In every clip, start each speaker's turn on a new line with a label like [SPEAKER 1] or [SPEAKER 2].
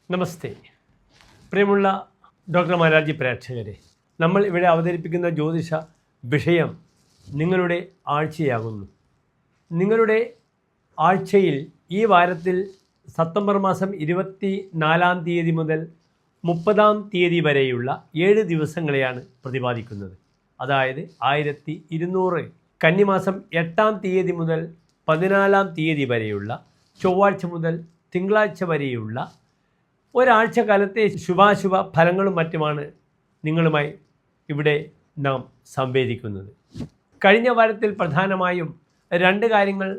[SPEAKER 1] നമസ്തേ പ്രിയമുള്ള ഡോക്ടർ മാരാർജി പ്രേക്ഷകരെ, നമ്മൾ ഇവിടെ അവതരിപ്പിക്കുന്ന ജ്യോതിഷ വിഷയം നിങ്ങളുടെ ആഴ്ചയാകുന്നു. നിങ്ങളുടെ ആഴ്ചയിൽ ഈ വാരത്തിൽ സെപ്റ്റംബർ മാസം 24-ാം തീയതി മുതൽ 30-ാം തീയതി വരെയുള്ള 7 ദിവസങ്ങളെയാണ് പ്രതിപാദിക്കുന്നത്. അതായത് 1200 കന്നിമാസം 8-ാം തീയതി മുതൽ 14-ാം തീയതി വരെയുള്ള ചൊവ്വാഴ്ച മുതൽ തിങ്കളാഴ്ച വരെയുള്ള ഒരാഴ്ച കാലത്തെ ശുഭാശുഭ ഫലങ്ങളും മറ്റുമാണ് നിങ്ങളുമായി ഇവിടെ നാം സംവേദിക്കുന്നത്. കഴിഞ്ഞ വാരത്തിൽ പ്രധാനമായും 2 കാര്യങ്ങൾ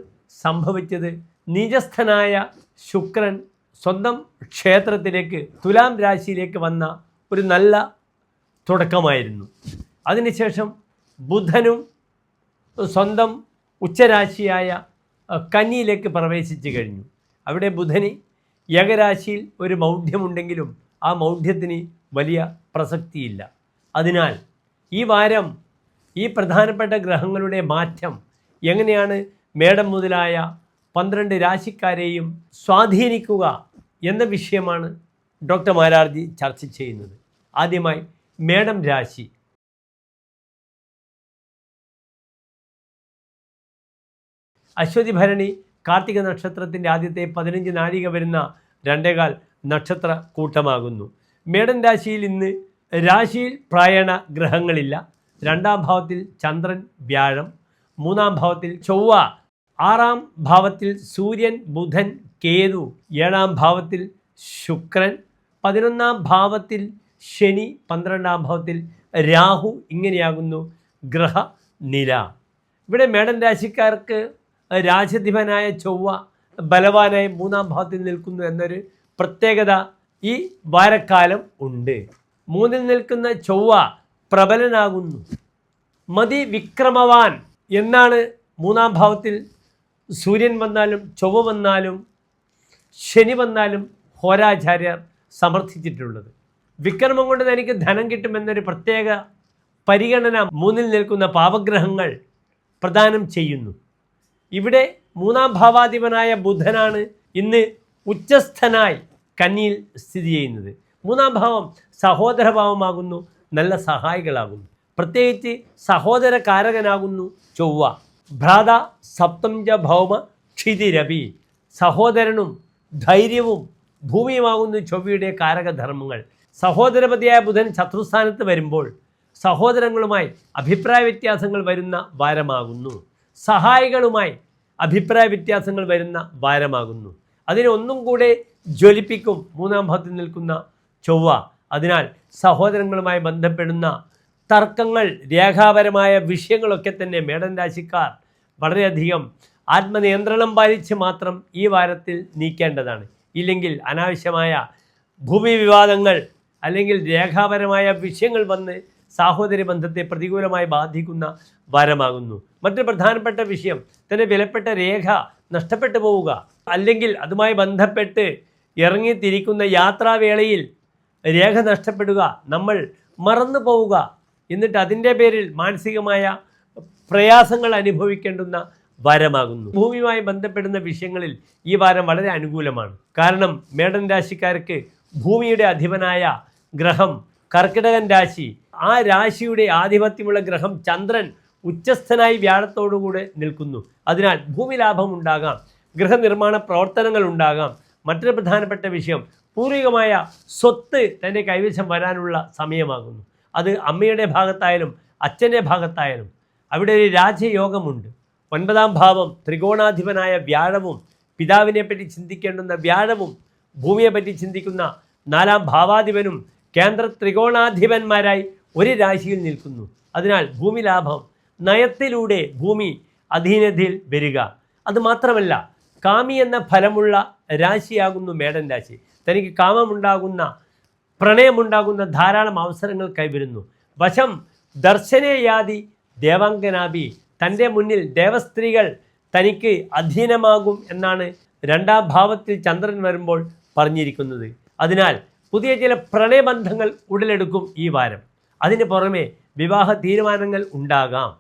[SPEAKER 1] സംഭവിച്ചത്. നീചസ്ഥനായ ശുക്രൻ സ്വന്തം ക്ഷേത്രത്തിലേക്ക് തുലാം രാശിയിലേക്ക് വന്ന ഒരു നല്ല തുടക്കമായിരുന്നു. അതിനുശേഷം ബുധനും സ്വന്തം ഉച്ചരാശിയായ കന്നിയിലേക്ക് പ്രവേശിച്ചു കഴിഞ്ഞു. അവിടെ ബുധന് യഗരാശിയിൽ ഒരു മൗഢ്യമുണ്ടെങ്കിലും ആ മൗഢ്യത്തിന് വലിയ പ്രസക്തിയില്ല. അതിനാൽ ഈ വാരം ഈ പ്രധാനപ്പെട്ട ഗ്രഹങ്ങളുടെ മാറ്റം എങ്ങനെയാണ് മേടം മുതലായ 12 രാശിക്കാരെയും സ്വാധീനിക്കുക എന്ന വിഷയമാണ് ഡോക്ടർ മാരാർജി ചർച്ച ചെയ്യുന്നത്. ആദ്യമായി മേടം രാശി. അശ്വതി ഭരണി കാർത്തിക നക്ഷത്രത്തിൻ്റെ ആദ്യത്തെ 15 നാഴിക വരുന്ന 2.25 നക്ഷത്ര കൂട്ടമാകുന്നു. മേടൻ രാശിയിൽ ഇന്ന് രാശിയിൽ പ്രായണ ഗ്രഹങ്ങളില്ല. 2-ാം ഭാവത്തിൽ ചന്ദ്രൻ, വ്യാഴം, 3-ാം ഭാവത്തിൽ ചൊവ്വ, 6-ാം ഭാവത്തിൽ സൂര്യൻ, ബുധൻ, കേതു, 7-ാം ഭാവത്തിൽ ശുക്രൻ, 11-ാം ഭാവത്തിൽ ശനി, 12-ാം ഭാവത്തിൽ രാഹു. ഇങ്ങനെയാകുന്നു ഗ്രഹനില. ഇവിടെ മേടൻ രാശിക്കാർക്ക് രാജാധിപനായ ചൊവ്വ ബലവാനായി 3-ാം ഭാവത്തിൽ നിൽക്കുന്നു എന്നൊരു പ്രത്യേകത ഈ വാരക്കാലം ഉണ്ട്. 3-ൽ നിൽക്കുന്ന ചൊവ്വ പ്രബലനാകുന്നു. മതി വിക്രമവാൻ എന്നാണ് 3-ാം ഭാവത്തിൽ സൂര്യൻ വന്നാലും ചൊവ്വ വന്നാലും ശനി വന്നാലും ഹോരാചാര്യർ സമർത്ഥിച്ചിട്ടുള്ളത്. വിക്രമം കൊണ്ട് തനിക്ക് ധനം കിട്ടുമെന്നൊരു പ്രത്യേക പരിഗണന 3-ൽ നിൽക്കുന്ന പാപഗ്രഹങ്ങൾ പ്രദാനം ചെയ്യുന്നു. ഇവിടെ 3-ാം ഭാവാധിപനായ ബുധനാണ് ഇന്ന് ഉച്ചസ്ഥനായി കന്നിയിൽ സ്ഥിതി ചെയ്യുന്നത്. 3-ാം ഭാവം സഹോദരഭാവമാകുന്നു, നല്ല സഹായികളാകുന്നു. പ്രത്യേകിച്ച് സഹോദരകാരകനാകുന്നു ചൊവ്വ. ഭ്രാത സപ്തംജ ഭൗമ ക്ഷിതിരവി. സഹോദരനും ധൈര്യവും ഭൂമിയുമാകുന്നു ചൊവ്വയുടെ കാരകധർമ്മങ്ങൾ. സഹോദരപതിയായ ബുധൻ ശത്രുസ്ഥാനത്ത് വരുമ്പോൾ സഹോദരങ്ങളുമായി അഭിപ്രായ വ്യത്യാസങ്ങൾ വരുന്ന വാരമാകുന്നു. സഹായികളുമായി അഭിപ്രായ വ്യത്യാസങ്ങൾ വരുന്ന വാരമാകുന്നു. അതിനെ ഒന്നും കൂടെ ജ്വലിപ്പിക്കും 3-ാം ഭാവത്തിൽ നിൽക്കുന്ന ചൊവ്വ. അതിനാൽ സഹോദരങ്ങളുമായി ബന്ധപ്പെടുന്ന തർക്കങ്ങൾ, രേഖാപരമായ വിഷയങ്ങളൊക്കെ തന്നെ മേടൻ രാശിക്കാർ വളരെയധികം ആത്മനിയന്ത്രണം പാലിച്ച് മാത്രം ഈ വാരത്തിൽ നീക്കേണ്ടതാണ്. ഇല്ലെങ്കിൽ അനാവശ്യമായ ഭൂമി വിവാദങ്ങൾ അല്ലെങ്കിൽ രേഖാപരമായ വിഷയങ്ങൾ വന്ന് സാഹോദര്യ ബന്ധത്തെ പ്രതികൂലമായി ബാധിക്കുന്ന വാരമാകുന്നു. മറ്റൊരു പ്രധാനപ്പെട്ട വിഷയം, തന്നെ വിലപ്പെട്ട രേഖ നഷ്ടപ്പെട്ടു പോവുക, അല്ലെങ്കിൽ അതുമായി ബന്ധപ്പെട്ട് ഇറങ്ങിത്തിരിക്കുന്ന യാത്രാവേളയിൽ രേഖ നഷ്ടപ്പെടുക, നമ്മൾ മറന്നു പോവുക, എന്നിട്ട് അതിൻ്റെ പേരിൽ മാനസികമായ പ്രയാസങ്ങൾ അനുഭവിക്കേണ്ടുന്ന വാരമാകുന്നു. ഭൂമിയുമായി ബന്ധപ്പെടുന്ന വിഷയങ്ങളിൽ ഈ വാരം വളരെ അനുകൂലമാണ്. കാരണം മേടൻ രാശിക്കാർക്ക് ഭൂമിയുടെ അധിപനായ ഗ്രഹം കർക്കിടകൻ രാശി, ആ രാശിയുടെ ആധിപത്യമുള്ള ഗ്രഹം ചന്ദ്രൻ ഉച്ചസ്ഥനായി വ്യാഴത്തോടുകൂടെ നിൽക്കുന്നു. അതിനാൽ ഭൂമി ലാഭം ഉണ്ടാകാം, ഗൃഹനിർമ്മാണ പ്രവർത്തനങ്ങൾ ഉണ്ടാകാം. മറ്റൊരു പ്രധാനപ്പെട്ട വിഷയം, പൂർവികമായ സ്വത്ത് തൻ്റെ കൈവശം വരാനുള്ള സമയമാകുന്നു. അത് അമ്മയുടെ ഭാഗത്തായാലും അച്ഛൻ്റെ ഭാഗത്തായാലും അവിടെ ഒരു രാജയോഗമുണ്ട്. 9-ാം ഭാവം ത്രികോണാധിപനായ വ്യാഴവും, പിതാവിനെ പറ്റി ചിന്തിക്കേണ്ടുന്ന വ്യാഴവും, ഭൂമിയെപ്പറ്റി ചിന്തിക്കുന്ന 4-ാം ഭാവാധിപനും കേന്ദ്ര ത്രികോണാധിപന്മാരായി ഒരു രാശിയിൽ നിൽക്കുന്നു. അതിനാൽ ഭൂമി ലാഭം, നയത്തിലൂടെ ഭൂമി അധീനതയിൽ വരിക. അതുമാത്രമല്ല, കാമി എന്ന ഫലമുള്ള രാശിയാകുന്നു മേടൻ രാശി. തനിക്ക് കാമമുണ്ടാകുന്ന, പ്രണയമുണ്ടാകുന്ന ധാരാളം അവസരങ്ങൾ കൈവരുന്നു. വശം ദർശനയാതി ദേവാംഗനാഭി. തൻ്റെ മുന്നിൽ ദേവസ്ത്രീകൾ തനിക്ക് അധീനമാകും എന്നാണ് 2-ാം ഭാവത്തിൽ ചന്ദ്രൻ വരുമ്പോൾ പറഞ്ഞിരിക്കുന്നത്. അതിനാൽ പുതിയ ചില പ്രണയബന്ധങ്ങൾ ഉടലെടുക്കും ഈ വാരം. അതിന് പുറമെ വിവാഹ തീരുമാനങ്ങൾ ഉണ്ടാകാം.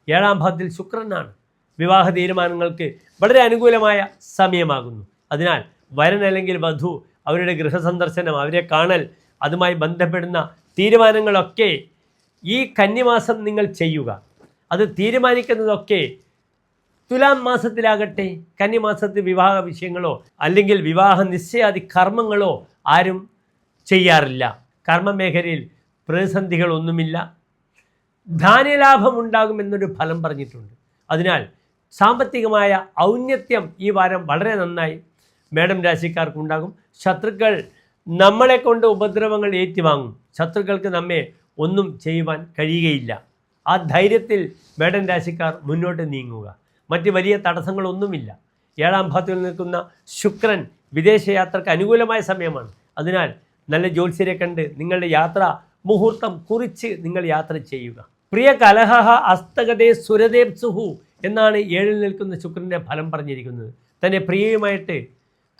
[SPEAKER 1] 7-ാം ഭാവത്തിൽ ശുക്രനാണ്. വിവാഹ തീരുമാനങ്ങൾക്ക് വളരെ അനുകൂലമായ സമയമാകുന്നു. അതിനാൽ വരൻ അല്ലെങ്കിൽ വധു അവരുടെ ഗൃഹസന്ദർശനം, അവരെ കാണൽ, അതുമായി ബന്ധപ്പെടുന്ന തീരുമാനങ്ങളൊക്കെ ഈ കന്നിമാസം നിങ്ങൾ ചെയ്യുക. അത് തീരുമാനിക്കുന്നതൊക്കെ തുലാം മാസത്തിലാകട്ടെ. കന്നിമാസത്തിൽ വിവാഹ വിഷയങ്ങളോ അല്ലെങ്കിൽ വിവാഹ നിശ്ചയാദി കർമ്മങ്ങളോ ആരും ചെയ്യാറില്ല. കർമ്മമേഖലയിൽ പ്രതിസന്ധികളൊന്നുമില്ല. ധാന്യലാഭമുണ്ടാകുമെന്നൊരു ഫലം പറഞ്ഞിട്ടുണ്ട്. അതിനാൽ സാമ്പത്തികമായ ഔന്നത്യം ഈ വാരം വളരെ നന്നായി മേടം രാശിക്കാർക്കുണ്ടാകും. ശത്രുക്കൾ നമ്മളെ കൊണ്ട് ഉപദ്രവങ്ങൾ ഏറ്റുവാങ്ങും. ശത്രുക്കൾക്ക് നമ്മെ ഒന്നും ചെയ്യുവാൻ കഴിയുകയില്ല. ആ ധൈര്യത്തിൽ മേടം രാശിക്കാർ മുന്നോട്ട് നീങ്ങുക. മറ്റ് വലിയ തടസ്സങ്ങളൊന്നുമില്ല. 7ാം ഭാവത്തിൽ നിൽക്കുന്ന ശുക്രൻ വിദേശയാത്രയ്ക്ക് അനുകൂലമായ സമയമാണ്. അതിനാൽ നല്ല ജ്യോത്സ്യരെ കണ്ട് നിങ്ങളുടെ യാത്ര മുഹൂർത്തം കുറിച്ച് നിങ്ങൾ യാത്ര ചെയ്യുക. പ്രിയ കലഹ അസ്തഗതേ സുരദേപ്സുഹു എന്നാണ് 7ൽ നിൽക്കുന്ന ശുക്രൻ്റെ ഫലം പറഞ്ഞിരിക്കുന്നത്. തന്നെ പ്രിയയുമായിട്ട്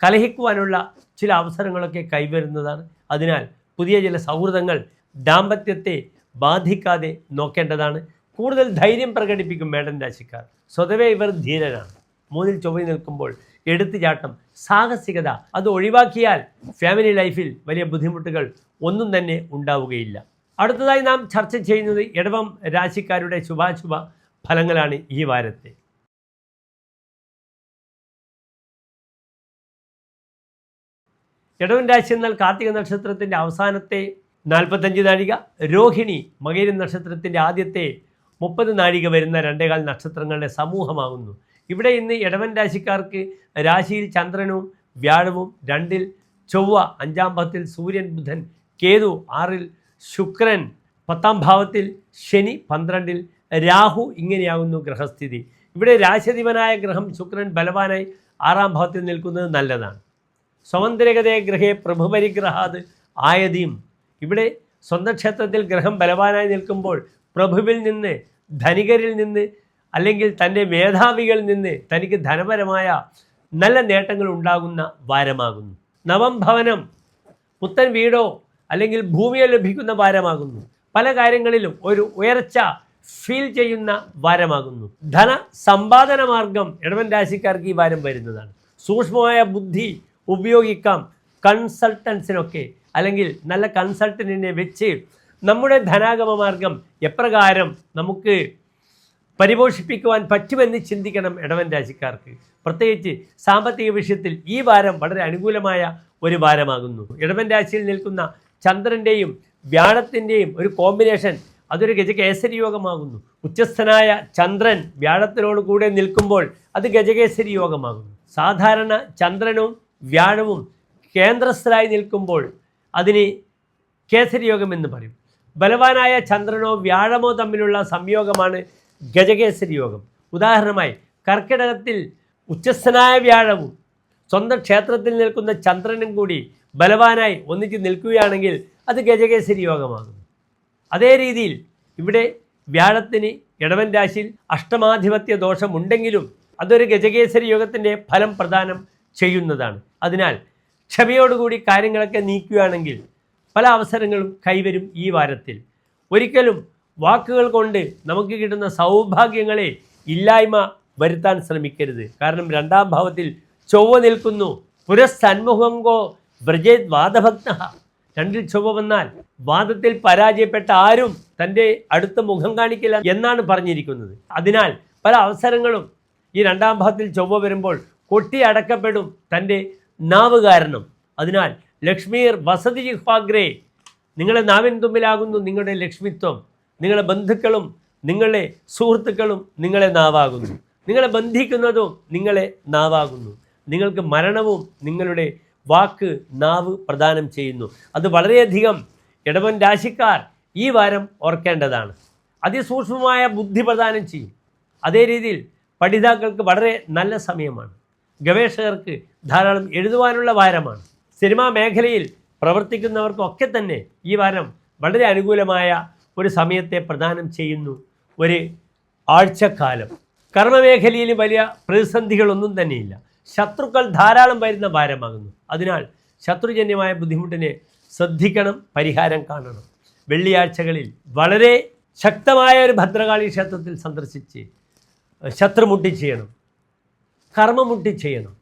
[SPEAKER 1] കലഹിക്കുവാനുള്ള ചില അവസരങ്ങളൊക്കെ കൈവരുന്നതാണ്. അതിനാൽ പുതിയ ചില സൗഹൃദങ്ങൾ ദാമ്പത്യത്തെ ബാധിക്കാതെ നോക്കേണ്ടതാണ്. കൂടുതൽ ധൈര്യം പ്രകടിപ്പിക്കും മേടൻ രാശിക്കാർ. സ്വതവേ ഇവർ ധീരരാണ്. 3ൽ ചൊവ്വ നിൽക്കുമ്പോൾ എടുത്തുചാട്ടം, സാഹസികത അത് ഒഴിവാക്കിയാൽ ഫാമിലി ലൈഫിൽ വലിയ ബുദ്ധിമുട്ടുകൾ ഒന്നും തന്നെ ഉണ്ടാവുകയില്ല. അടുത്തതായി നാം ചർച്ച ചെയ്യുന്നത് ഇടവം രാശിക്കാരുടെ ശുഭാശുഭ ഫലങ്ങളാണ് ഈ വാരത്തെ. ഇടവൻ രാശി എന്നാൽ കാർത്തിക നക്ഷത്രത്തിൻ്റെ അവസാനത്തെ 45 നാഴിക, രോഹിണി മകയിരം നക്ഷത്രത്തിൻ്റെ ആദ്യത്തെ 30 നാഴിക വരുന്ന 2.25 നക്ഷത്രങ്ങളുടെ സമൂഹമാകുന്നു. ഇവിടെ ഇന്ന് ഇടവൻ രാശിക്കാർക്ക് രാശിയിൽ ചന്ദ്രനും വ്യാഴവും, 2ൽ ചൊവ്വ, 5ാം ഭാവത്തിൽ സൂര്യൻ, ബുധൻ, കേതു, 6ൽ ശുക്രൻ, 10ാം ഭാവത്തിൽ ശനി, 12ൽ രാഹു, ഇങ്ങനെയാകുന്നു ഗ്രഹസ്ഥിതി. ഇവിടെ രാശിധിപനായ ഗ്രഹം ശുക്രൻ ബലവാനായി 6ാം ഭാവത്തിൽ നിൽക്കുന്നത് നല്ലതാണ്. സ്വമന്ത്രകതേ ഗ്രഹേ പ്രഭുപരിഗ്രഹാത് ആയതിയും. ഇവിടെ സ്വന്തം ക്ഷേത്രത്തിൽ ഗ്രഹം ബലവാനായി നിൽക്കുമ്പോൾ പ്രഭുവിൽ നിന്ന്, ധനികരിൽ നിന്ന് അല്ലെങ്കിൽ തൻ്റെ മേധാവികളിൽ നിന്ന് തനിക്ക് ധനപരമായ നല്ല നേട്ടങ്ങൾ ഉണ്ടാകുന്ന വാരമാകുന്നു. നവം ഭവനം, പുത്തൻ വീടോ അല്ലെങ്കിൽ ഭൂമിയോ ലഭിക്കുന്ന വാരമാകുന്നു. പല കാര്യങ്ങളിലും ഒരു ഉയർച്ച ഫീൽ ചെയ്യുന്ന വാരമാകുന്നു. ധന സമ്പാദന മാർഗം ഇടവൻ രാശിക്കാർക്ക് ഈ വാരം വരുന്നതാണ്. സൂക്ഷ്മമായ ബുദ്ധി ഉപയോഗിക്കാം. കൺസൾട്ടൻസിനൊക്കെ അല്ലെങ്കിൽ നല്ല കൺസൾട്ടൻറ്റിനെ വെച്ച് നമ്മുടെ ധനാഗമ മാർഗം എപ്രകാരം നമുക്ക് പരിപോഷിപ്പിക്കുവാൻ പറ്റുമെന്ന് ചിന്തിക്കണം ഇടവൻ രാശിക്കാർക്ക്. പ്രത്യേകിച്ച് സാമ്പത്തിക വിഷയത്തിൽ ഈ വാരം വളരെ അനുകൂലമായ ഒരു വാരമാകുന്നു. ഇടവൻ രാശിയിൽ നിൽക്കുന്ന ചന്ദ്രൻ്റെയും വ്യാഴത്തിൻ്റെയും ഒരു കോമ്പിനേഷൻ അതൊരു ഗജകേസരി യോഗമാകുന്നു. ഉച്ചസ്ഥനായ ചന്ദ്രൻ വ്യാഴത്തിനോട് കൂടെ നിൽക്കുമ്പോൾ അത് ഗജകേസരി യോഗമാകുന്നു. സാധാരണ ചന്ദ്രനും വ്യാഴവും കേന്ദ്രസ്ഥരായി നിൽക്കുമ്പോൾ അതിന് കേസരി യോഗം എന്ന് പറയും. ബലവാനായ ചന്ദ്രനോ വ്യാഴമോ തമ്മിലുള്ള സംയോഗമാണ് ഗജകേസരി യോഗം. ഉദാഹരണമായി കർക്കിടകത്തിൽ ഉച്ചസ്ഥനായ വ്യാഴവും സ്വന്തം ക്ഷേത്രത്തിൽ നിൽക്കുന്ന ചന്ദ്രനും കൂടി ബലവാനായി ഒന്നിച്ച് നിൽക്കുകയാണെങ്കിൽ അത് ഗജകേസരി യോഗമാകുന്നു. അതേ രീതിയിൽ ഇവിടെ വ്യാഴത്തിന് ഇടവൻ രാശിയിൽ അഷ്ടമാധിപത്യ ദോഷമുണ്ടെങ്കിലും അതൊരു ഗജകേസരി യോഗത്തിൻ്റെ ഫലം പ്രദാനം ചെയ്യുന്നതാണ്. അതിനാൽ ക്ഷമയോടുകൂടി കാര്യങ്ങളൊക്കെ നീക്കുകയാണെങ്കിൽ പല അവസരങ്ങളും കൈവരും ഈ വാരത്തിൽ. ഒരിക്കലും വാക്കുകൾ കൊണ്ട് നമുക്ക് കിട്ടുന്ന സൗഭാഗ്യങ്ങളെ ഇല്ലായ്മ വരുത്താൻ ശ്രമിക്കരുത്. കാരണം 2ാം ഭാവത്തിൽ ചൊവ്വ നിൽക്കുന്നു. പുരസ്സന്മുഖങ്കോ വ്രജേത് വാദഭക്ത. 2ൽ ചൊവ്വ വന്നാൽ വാദത്തിൽ പരാജയപ്പെട്ട ആരും തൻ്റെ അടുത്ത മുഖം കാണിക്കില്ല എന്നാണ് പറഞ്ഞിരിക്കുന്നത്. അതിനാൽ പല അവസരങ്ങളും ഈ 2ാം ഭാവത്തിൽ ചൊവ്വ വരുമ്പോൾ കൊട്ടി അടക്കപ്പെടും തൻ്റെ നാവ് കാരണം. അതിനാൽ ലക്ഷ്മീർ വസതി ജിഹ്വാഗ്രേ, നിങ്ങളുടെ നാവിൻ തുമ്പിലാകുന്നു നിങ്ങളുടെ ലക്ഷ്മിത്വം. നിങ്ങളുടെ ബന്ധുക്കളും നിങ്ങളുടെ സുഹൃത്തുക്കളും നിങ്ങളെ നാവാകുന്നു. നിങ്ങളെ ബന്ധിക്കുന്നതും നിങ്ങളെ നാവാകുന്നു. നിങ്ങൾക്ക് മരണവും നിങ്ങളുടെ വാക്ക്, നാവ് പ്രദാനം ചെയ്യുന്നു. അത് വളരെയധികം ഇടവൻ രാശിക്കാർ ഈ വാരം ഓർക്കേണ്ടതാണ്. അതിസൂക്ഷ്മമായ ബുദ്ധി പ്രദാനം ചെയ്യും. അതേ രീതിയിൽ പഠിതാക്കൾക്ക് വളരെ നല്ല സമയമാണ്. ഗവേഷകർക്ക് ധാരാളം എഴുതുവാനുള്ള വാരമാണ്. സിനിമാ മേഖലയിൽ പ്രവർത്തിക്കുന്നവർക്കൊക്കെ തന്നെ ഈ വാരം വളരെ അനുകൂലമായ ഒരു സമയത്തെ പ്രദാനം ചെയ്യുന്നു. ഒരു ആഴ്ചക്കാലം കർമ്മമേഖലയിൽ വലിയ പ്രതിസന്ധികളൊന്നും തന്നെയില്ല. ശത്രുക്കൾ ധാരാളം വരുന്ന വാരമാകുന്നു. അതിനാൽ ശത്രുജന്യമായ ബുദ്ധിമുട്ടിനെ ശ്രദ്ധിക്കണം, പരിഹാരം കാണണം. വെള്ളിയാഴ്ചകളിൽ വളരെ ശക്തമായ ഒരു ഭദ്രകാളി ക്ഷേത്രത്തിൽ സന്ദർശിച്ച് ശത്രുമുട്ടി ചെയ്യണം, കർമ്മമുട്ടി ചെയ്യണം.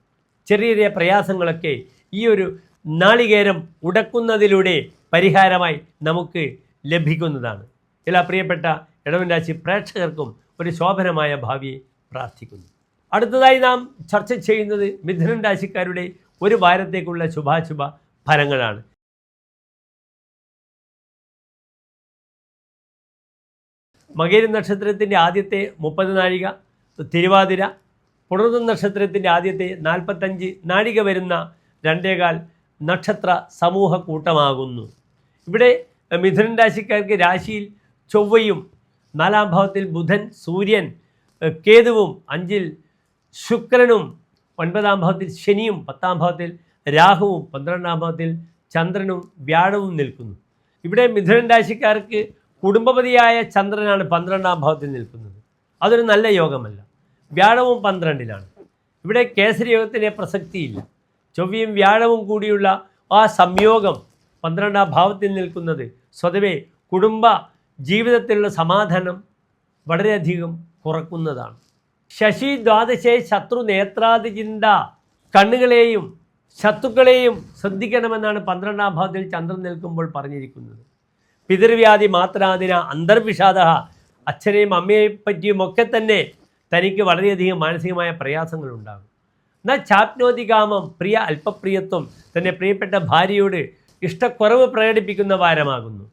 [SPEAKER 1] ചെറിയ ചെറിയ പ്രയാസങ്ങളൊക്കെ ഈ ഒരു നാളികേരം ഉടക്കുന്നതിലൂടെ പരിഹാരമായി നമുക്ക് ലഭിക്കുന്നതാണ്. എല്ലാ പ്രിയപ്പെട്ട ഇടവൻ രാശി പ്രേക്ഷകർക്കും ഒരു ശോഭനമായ ഭാവിയെ പ്രാർത്ഥിക്കുന്നു. അടുത്തതായി നാം ചർച്ച ചെയ്യുന്നത് മിഥുനം രാശിക്കാരുടെ ഒരു വാരത്തേക്കുള്ള ശുഭാശുഭ ഫലങ്ങളാണ്. മകയിരം നക്ഷത്രത്തിൻ്റെ ആദ്യത്തെ 30 നാഴിക, തിരുവാതിര, പുണർദം നക്ഷത്രത്തിൻ്റെ ആദ്യത്തെ 45 നാഴിക വരുന്ന 2.25 നക്ഷത്ര സമൂഹ കൂട്ടമാകുന്നു. ഇവിടെ മിഥുനൻ രാശിക്കാർക്ക് രാശിയിൽ ചൊവ്വയും 4-ാം ഭാവത്തിൽ ബുധൻ, സൂര്യൻ, കേതുവും 5-ൽ ശുക്രനും, 9-ാം ഭാവത്തിൽ ശനിയും, 10-ാം ഭാവത്തിൽ രാഹുവും, 12-ാം ഭാവത്തിൽ ചന്ദ്രനും വ്യാഴവും നിൽക്കുന്നു. ഇവിടെ മിഥുനൻ രാശിക്കാർക്ക് കുടുംബപതിയായ ചന്ദ്രനാണ് 12-ാം ഭാവത്തിൽ നിൽക്കുന്നത്. അതൊരു നല്ല യോഗമല്ല. വ്യാഴവും 12-ലാണ്. ഇവിടെ കേസരി യോഗത്തിന് പ്രസക്തിയില്ല. ചൊവ്വയും വ്യാഴവും കൂടിയുള്ള ആ സംയോഗം 12-ാം ഭാവത്തിൽ നിൽക്കുന്നത് സ്വതവേ കുടുംബ ജീവിതത്തിലുള്ള സമാധാനം വളരെയധികം കുറക്കുന്നതാണ്. ശശി ദ്വാദശേ ശത്രു നേത്രാദി ചിന്ത, കണ്ണുകളെയും ശത്രുക്കളെയും ശ്രദ്ധിക്കണമെന്നാണ് 12-ാം ഭാവത്തിൽ ചന്ദ്രൻ നിൽക്കുമ്പോൾ പറഞ്ഞിരിക്കുന്നത്. പിതൃവ്യാധി മാത്രാദിന അന്തർവിഷാദ, അച്ഛനെയും അമ്മയെയും പറ്റിയുമൊക്കെ തന്നെ തനിക്ക് വളരെയധികം മാനസികമായ പ്രയാസങ്ങളുണ്ടാകും. എന്നാൽ ചാപ്നോതി കാമം, പ്രിയ അല്പപ്രിയത്വം, തൻ്റെ പ്രിയപ്പെട്ട ഭാര്യയോട് ഇഷ്ടക്കുറവ് പ്രകടിപ്പിക്കുന്ന വാരമാകുന്നു.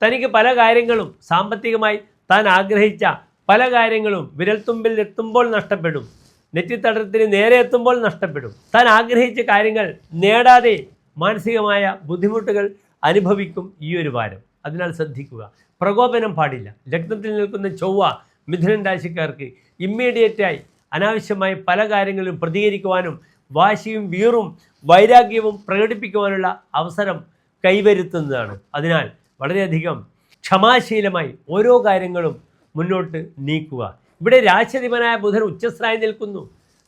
[SPEAKER 1] തനിക്ക് പല കാര്യങ്ങളും സാമ്പത്തികമായി താൻ ആഗ്രഹിച്ച പല കാര്യങ്ങളും വിരൽത്തുമ്പിൽ എത്തുമ്പോൾ നഷ്ടപ്പെടും. നെറ്റിത്തടത്തിന് നേരെ എത്തുമ്പോൾ നഷ്ടപ്പെടും. താൻ ആഗ്രഹിച്ച കാര്യങ്ങൾ നേടാതെ മാനസികമായ ബുദ്ധിമുട്ടുകൾ അനുഭവിക്കും ഈ ഒരു വാരം. അതിനാൽ ശ്രദ്ധിക്കുക, പ്രകോപനം പാടില്ല. ലഗ്നത്തിൽ നിൽക്കുന്ന ചൊവ്വ മിഥുനൻ രാശിക്കാർക്ക് ഇമ്മീഡിയറ്റായി അനാവശ്യമായി പല കാര്യങ്ങളിലും പ്രതികരിക്കുവാനും വാശിയും വീറും വൈരാഗ്യവും പ്രകടിപ്പിക്കുവാനുള്ള അവസരം കൈവരുത്തുന്നതാണ്. അതിനാൽ വളരെയധികം ക്ഷമാശീലമായി ഓരോ കാര്യങ്ങളും മുന്നോട്ട് നീക്കുക. ഇവിടെ രാശിധിപനായ ബുധൻ ഉച്ചസ്ഥായി നിൽക്കുന്നു.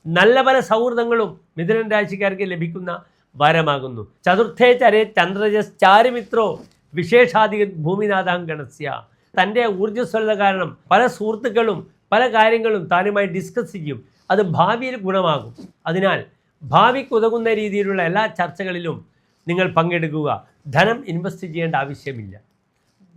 [SPEAKER 1] നല്ല പല സൗഹൃദങ്ങളും മിഥുനൻ രാശിക്കാർക്ക് ലഭിക്കുന്ന വാരമാകുന്നു. ചതുർത്ഥേ ചരേ ചന്ദ്രജസ് ചാരുമിത്രോ വിശേഷാധിക ഭൂമിനാഥാങ്കണസ്യ, തൻ്റെ ഊർജ്ജസ്വലത കാരണം പല സുഹൃത്തുക്കളും പല കാര്യങ്ങളും താനുമായി ഡിസ്കസ് ചെയ്യും. അത് ഭാവിയിൽ ഗുണമാകും. അതിനാൽ ഭാവിക്കുതകുന്ന രീതിയിലുള്ള എല്ലാ ചർച്ചകളിലും നിങ്ങൾ പങ്കെടുക്കുക. ധനം ഇൻവെസ്റ്റ് ചെയ്യേണ്ട ആവശ്യമില്ല.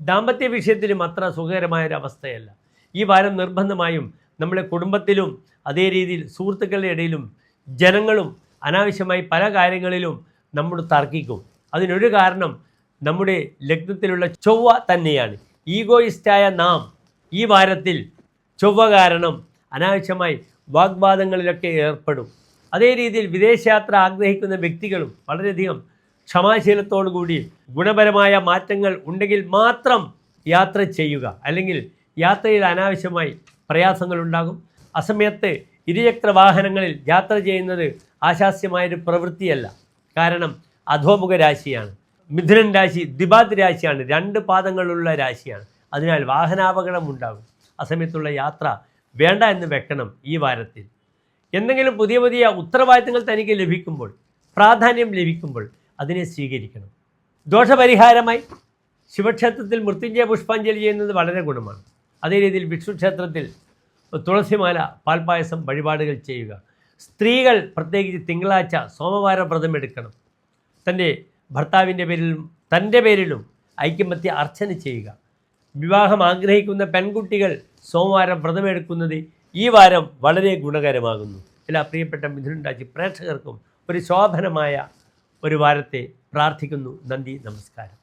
[SPEAKER 1] ദാമ്പത്യ വിഷയത്തിലും അത്ര സുഖകരമായൊരവസ്ഥയല്ല. ഈ വാരം നിർബന്ധമായും നമ്മുടെ കുടുംബത്തിലും അതേ രീതിയിൽ സുഹൃത്തുക്കളുടെ ഇടയിലും ജനങ്ങളും അനാവശ്യമായി പല കാര്യങ്ങളിലും നമ്മൾ തർക്കിക്കും. അതിനൊരു കാരണം നമ്മുടെ ലഗ്നത്തിലുള്ള ചൊവ്വ തന്നെയാണ്. ഈഗോയിസ്റ്റായ നാം ഈ വാരത്തിൽ ചൊവ്വ കാരണം അനാവശ്യമായി വാഗ്വാദങ്ങളിലൊക്കെ ഏർപ്പെടും. അതേ രീതിയിൽ വിദേശയാത്ര ആഗ്രഹിക്കുന്ന വ്യക്തികളും വളരെയധികം ക്ഷമാശീലത്തോടുകൂടി ഗുണപരമായ മാറ്റങ്ങൾ ഉണ്ടെങ്കിൽ മാത്രം യാത്ര ചെയ്യുക. അല്ലെങ്കിൽ യാത്രയിൽ അനാവശ്യമായി പ്രയാസങ്ങളുണ്ടാകും. അസമയത്ത് ഇരുചക്ര വാഹനങ്ങളിൽ യാത്ര ചെയ്യുന്നത് ആശാസ്യമായൊരു പ്രവൃത്തിയല്ല. കാരണം അധോമുഖ രാശിയാണ്. മിഥുനൻ രാശി ദ്വിപാദ് രാശിയാണ്, 2 പാദങ്ങളുള്ള രാശിയാണ്. അതിനാൽ വാഹനാപകടം ഉണ്ടാകും. അസമയത്തുള്ള യാത്ര വേണ്ട എന്ന് വെക്കണം. ഈ വാരത്തിൽ എന്തെങ്കിലും പുതിയ പുതിയ ഉത്തരവാദിത്തങ്ങൾ തനിക്ക് ലഭിക്കുമ്പോൾ, പ്രാധാന്യം ലഭിക്കുമ്പോൾ അതിനെ സ്വീകരിക്കണം. ദോഷപരിഹാരമായി ശിവക്ഷേത്രത്തിൽ മൃത്യുഞ്ജയ പുഷ്പാഞ്ജലി ചെയ്യുന്നത് വളരെ ഗുണമാണ്. അതേ രീതിയിൽ വിഷ്ണു ക്ഷേത്രത്തിൽ തുളസിമാല, പാൽപ്പായസം വഴിപാടുകൾ ചെയ്യുക. സ്ത്രീകൾ പ്രത്യേകിച്ച് തിങ്കളാഴ്ച സോമവാര വ്രതം എടുക്കണം. തൻ്റെ ഭർത്താവിൻ്റെ പേരിലും തൻ്റെ പേരിലും ഐക്യമത്യ അർച്ചന ചെയ്യുക. വിവാഹം ആഗ്രഹിക്കുന്ന പെൺകുട്ടികൾ സോമവാരം വ്രതമെടുക്കുന്നത് ഈ വാരം വളരെ ഗുണകരമാകുന്നു. എല്ലാ പ്രിയപ്പെട്ട മിഥുനൻ രാശി പ്രേക്ഷകർക്കും ഒരു ശോഭനമായ ഒരു വാരത്തെ പ്രാർത്ഥിക്കുന്നു. നന്ദി, നമസ്കാരം.